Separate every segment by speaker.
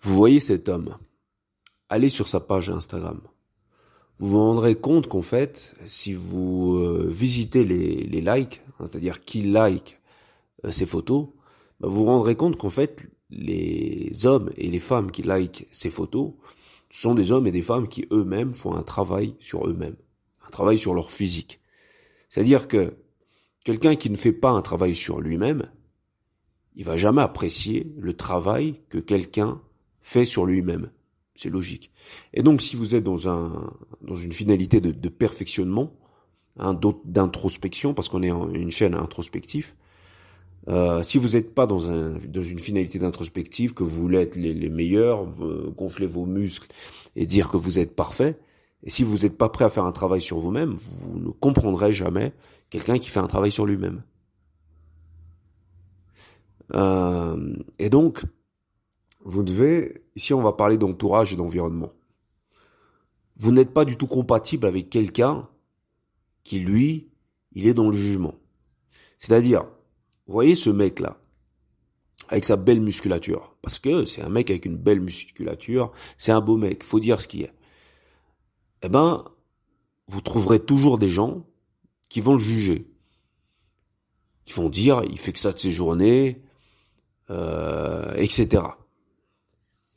Speaker 1: Vous voyez cet homme, allez sur sa page Instagram. Vous vous rendrez compte qu'en fait, si vous visitez les likes, c'est-à-dire qui like ces photos, vous vous rendrez compte qu'en fait, les hommes et les femmes qui like ces photos sont des hommes et des femmes qui eux-mêmes font un travail sur eux-mêmes, un travail sur leur physique. C'est-à-dire que quelqu'un qui ne fait pas un travail sur lui-même, il va jamais apprécier le travail que quelqu'un fait sur lui-même. C'est logique. Et donc, si vous êtes dans une finalité de perfectionnement, d'introspection, parce qu'on est une chaîne introspective, si vous n'êtes pas dans une finalité d'introspective, que vous voulez être les meilleurs, gonfler vos muscles et dire que vous êtes parfait, et si vous n'êtes pas prêt à faire un travail sur vous-même, vous ne comprendrez jamais quelqu'un qui fait un travail sur lui-même. Et donc, vous devez, ici on va parler d'entourage et d'environnement. Vous n'êtes pas du tout compatible avec quelqu'un qui, lui, il est dans le jugement. C'est-à-dire, vous voyez ce mec-là, avec sa belle musculature, parce que c'est un mec avec une belle musculature, c'est un beau mec, faut dire ce qu'il est. Eh ben, vous trouverez toujours des gens qui vont le juger, qui vont dire, il fait que ça de ses journées, etc.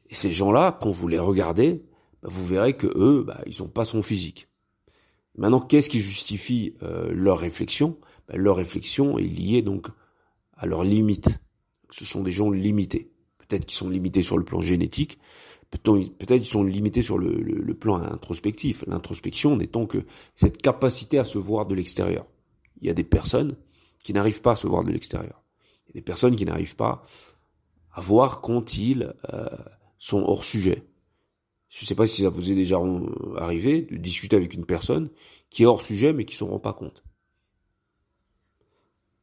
Speaker 1: Et ces gens-là, quand vous les regardez, vous verrez que eux, ils ont pas son physique. Maintenant, qu'est-ce qui justifie leur réflexion ? Leur réflexion est liée donc à leurs limites. Ce sont des gens limités. Peut-être qu'ils sont limités sur le plan génétique, peut-être qu'ils sont limités sur le plan introspectif. L'introspection n'étant que cette capacité à se voir de l'extérieur. Il y a des personnes qui n'arrivent pas à se voir de l'extérieur. Il y a des personnes qui n'arrivent pas à voir quand ils sont hors sujet. Je ne sais pas si ça vous est déjà arrivé de discuter avec une personne qui est hors sujet mais qui s'en rend pas compte.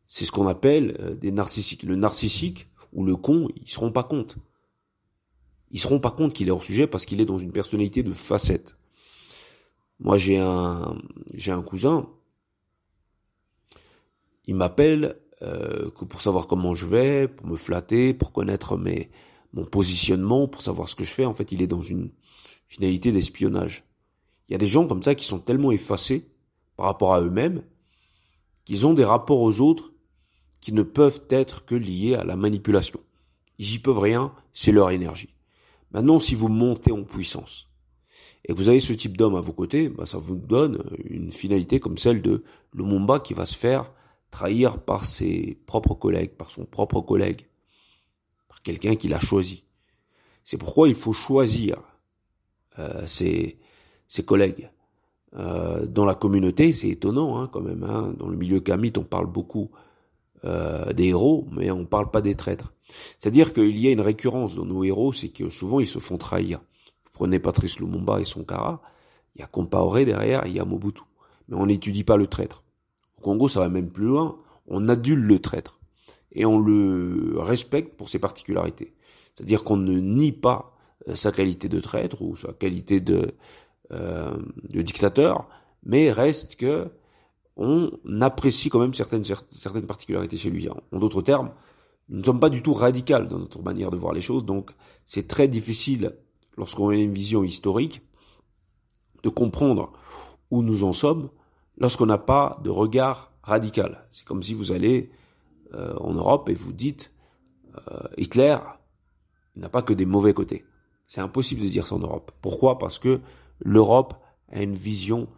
Speaker 1: C'est ce qu'on appelle des narcissiques. Le narcissique ou le con, ils se rendent pas compte. Ils se rendent pas compte qu'il est hors sujet parce qu'il est dans une personnalité de facette. Moi, j'ai un cousin, il m'appelle que pour savoir comment je vais, pour me flatter, pour connaître mon positionnement, pour savoir ce que je fais. En fait, il est dans une finalité d'espionnage. Il y a des gens comme ça qui sont tellement effacés par rapport à eux-mêmes qu'ils ont des rapports aux autres qui ne peuvent être que liés à la manipulation. Ils y peuvent rien, c'est leur énergie. Maintenant, si vous montez en puissance et que vous avez ce type d'homme à vos côtés, ça vous donne une finalité comme celle de Lumumba qui va se faire trahir par ses propres collègues, par son propre collègue, par quelqu'un qui l'a choisi. C'est pourquoi il faut choisir ses collègues. Dans la communauté, c'est étonnant quand même. Dans le milieu kamite, on parle beaucoup des héros, mais on parle pas des traîtres. C'est-à-dire qu'il y a une récurrence dans nos héros, c'est que souvent ils se font trahir. Vous prenez Patrice Lumumba et Sankara, il y a Compaoré derrière, il y a Mobutu. Mais on n'étudie pas le traître. Au Congo, ça va même plus loin. On adule le traître. Et on le respecte pour ses particularités. C'est-à-dire qu'on ne nie pas sa qualité de traître ou sa qualité de dictateur, mais reste que on apprécie quand même certaines particularités chez lui. En d'autres termes, nous ne sommes pas du tout radicaux dans notre manière de voir les choses, donc c'est très difficile, lorsqu'on a une vision historique, de comprendre où nous en sommes lorsqu'on n'a pas de regard radical. C'est comme si vous allez en Europe et vous dites Hitler, il n'a pas que des mauvais côtés. C'est impossible de dire ça en Europe. Pourquoi ? Parce que l'Europe a une vision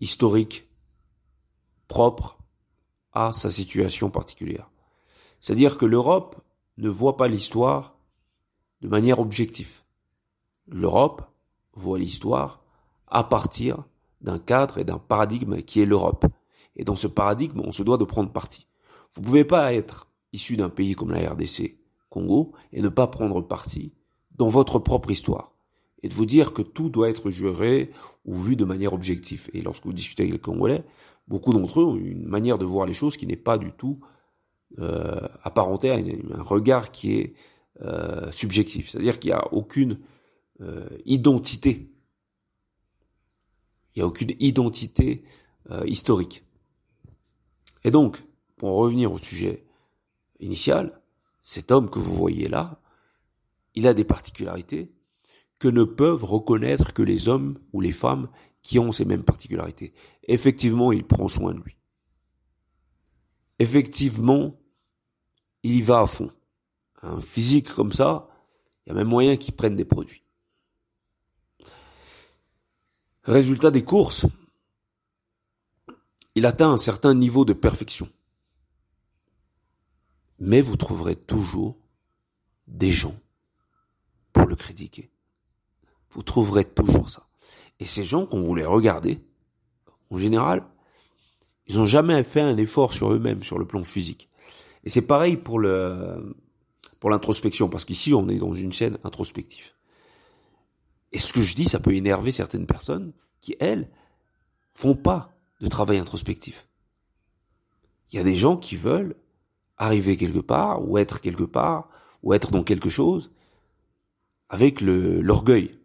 Speaker 1: historique propre à sa situation particulière. C'est-à-dire que l'Europe ne voit pas l'histoire de manière objective. L'Europe voit l'histoire à partir d'un cadre et d'un paradigme qui est l'Europe. Et dans ce paradigme, on se doit de prendre parti. Vous ne pouvez pas être issu d'un pays comme la RDC, Congo, et ne pas prendre parti dans votre propre histoire. Et de vous dire que tout doit être juré ou vu de manière objective. Et lorsque vous discutez avec les Congolais, beaucoup d'entre eux ont une manière de voir les choses qui n'est pas du tout apparentée à un regard qui est subjectif. C'est-à-dire qu'il n'y a aucune identité. Il n'y a aucune identité historique. Et donc, pour en revenir au sujet initial, cet homme que vous voyez là, il a des particularités que ne peuvent reconnaître que les hommes ou les femmes qui ont ces mêmes particularités. Effectivement, il prend soin de lui. Effectivement, il y va à fond. Un physique comme ça, il y a même moyen qu'il prenne des produits. Résultat des courses, il atteint un certain niveau de perfection. Mais vous trouverez toujours des gens pour le critiquer. Vous trouverez toujours ça. Et ces gens, quand vous les regardez, en général, ils n'ont jamais fait un effort sur eux-mêmes, sur le plan physique. Et c'est pareil pour l'introspection, parce qu'ici, on est dans une chaîne introspective. Et ce que je dis, ça peut énerver certaines personnes qui, elles, font pas de travail introspectif. Il y a des gens qui veulent arriver quelque part, ou être quelque part, ou être dans quelque chose, avec l'orgueil.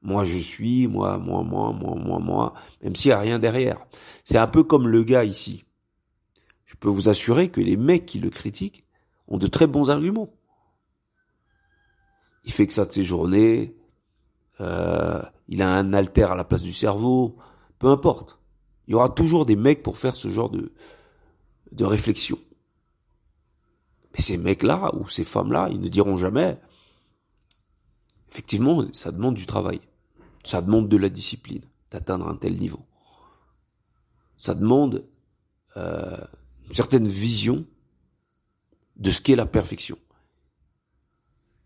Speaker 1: Moi je suis, moi, même s'il n'y a rien derrière. C'est un peu comme le gars ici. Je peux vous assurer que les mecs qui le critiquent ont de très bons arguments. Il fait que ça de ses journées, il a un haltère à la place du cerveau, peu importe. Il y aura toujours des mecs pour faire ce genre de réflexion. Mais ces mecs-là, ou ces femmes-là, ils ne diront jamais, effectivement, ça demande du travail. Ça demande de la discipline, d'atteindre un tel niveau. Ça demande une certaine vision de ce qu'est la perfection,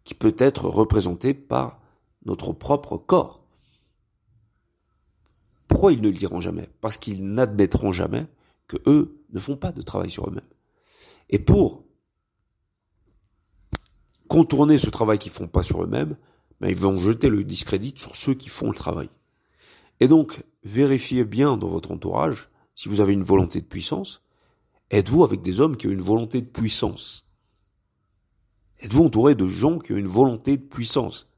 Speaker 1: qui peut être représentée par notre propre corps. Pourquoi ils ne le diront jamais? Parce qu'ils n'admettront jamais que eux ne font pas de travail sur eux-mêmes. Et pour contourner ce travail qu'ils font pas sur eux-mêmes, ils vont jeter le discrédit sur ceux qui font le travail. Et donc, vérifiez bien dans votre entourage, si vous avez une volonté de puissance, êtes-vous avec des hommes qui ont une volonté de puissance? Êtes-vous entouré de gens qui ont une volonté de puissance?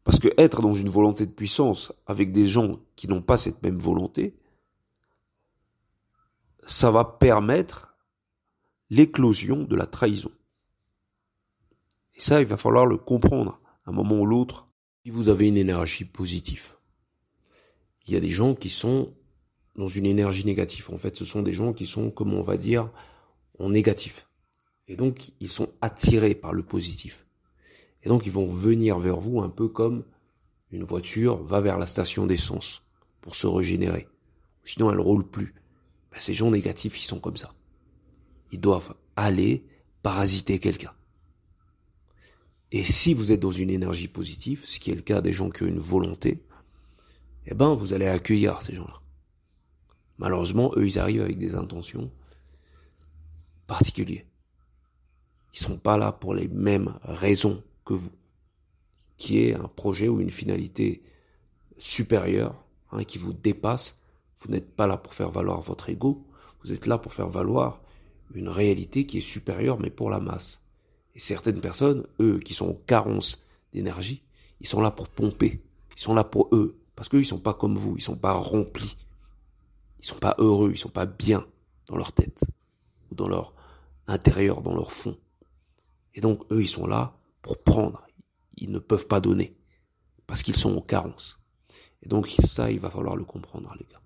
Speaker 1: Parce que être dans une volonté de puissance avec des gens qui n'ont pas cette même volonté, ça va permettre l'éclosion de la trahison. Et ça, il va falloir le comprendre à un moment ou l'autre. Si vous avez une énergie positive, il y a des gens qui sont dans une énergie négative. En fait, ce sont des gens qui sont, comme on va dire, en négatif. Et donc, ils sont attirés par le positif. Et donc, ils vont venir vers vous un peu comme une voiture va vers la station d'essence pour se régénérer. Sinon, elle roule plus. Ces gens négatifs, ils sont comme ça. Ils doivent aller parasiter quelqu'un. Et si vous êtes dans une énergie positive, ce qui est le cas des gens qui ont une volonté, vous allez accueillir ces gens-là. Malheureusement, eux, ils arrivent avec des intentions particulières. Ils sont pas là pour les mêmes raisons que vous, qui est un projet ou une finalité supérieure, qui vous dépasse. Vous n'êtes pas là pour faire valoir votre ego, vous êtes là pour faire valoir une réalité qui est supérieure, mais pour la masse. Et certaines personnes, eux, qui sont en carence d'énergie, ils sont là pour pomper, ils sont là pour eux, parce qu'eux, ils sont pas comme vous, ils sont pas remplis, ils sont pas heureux, ils sont pas bien dans leur tête, ou dans leur intérieur, dans leur fond. Et donc, eux, ils sont là pour prendre, ils ne peuvent pas donner, parce qu'ils sont en carence. Et donc, ça, il va falloir le comprendre, les gars.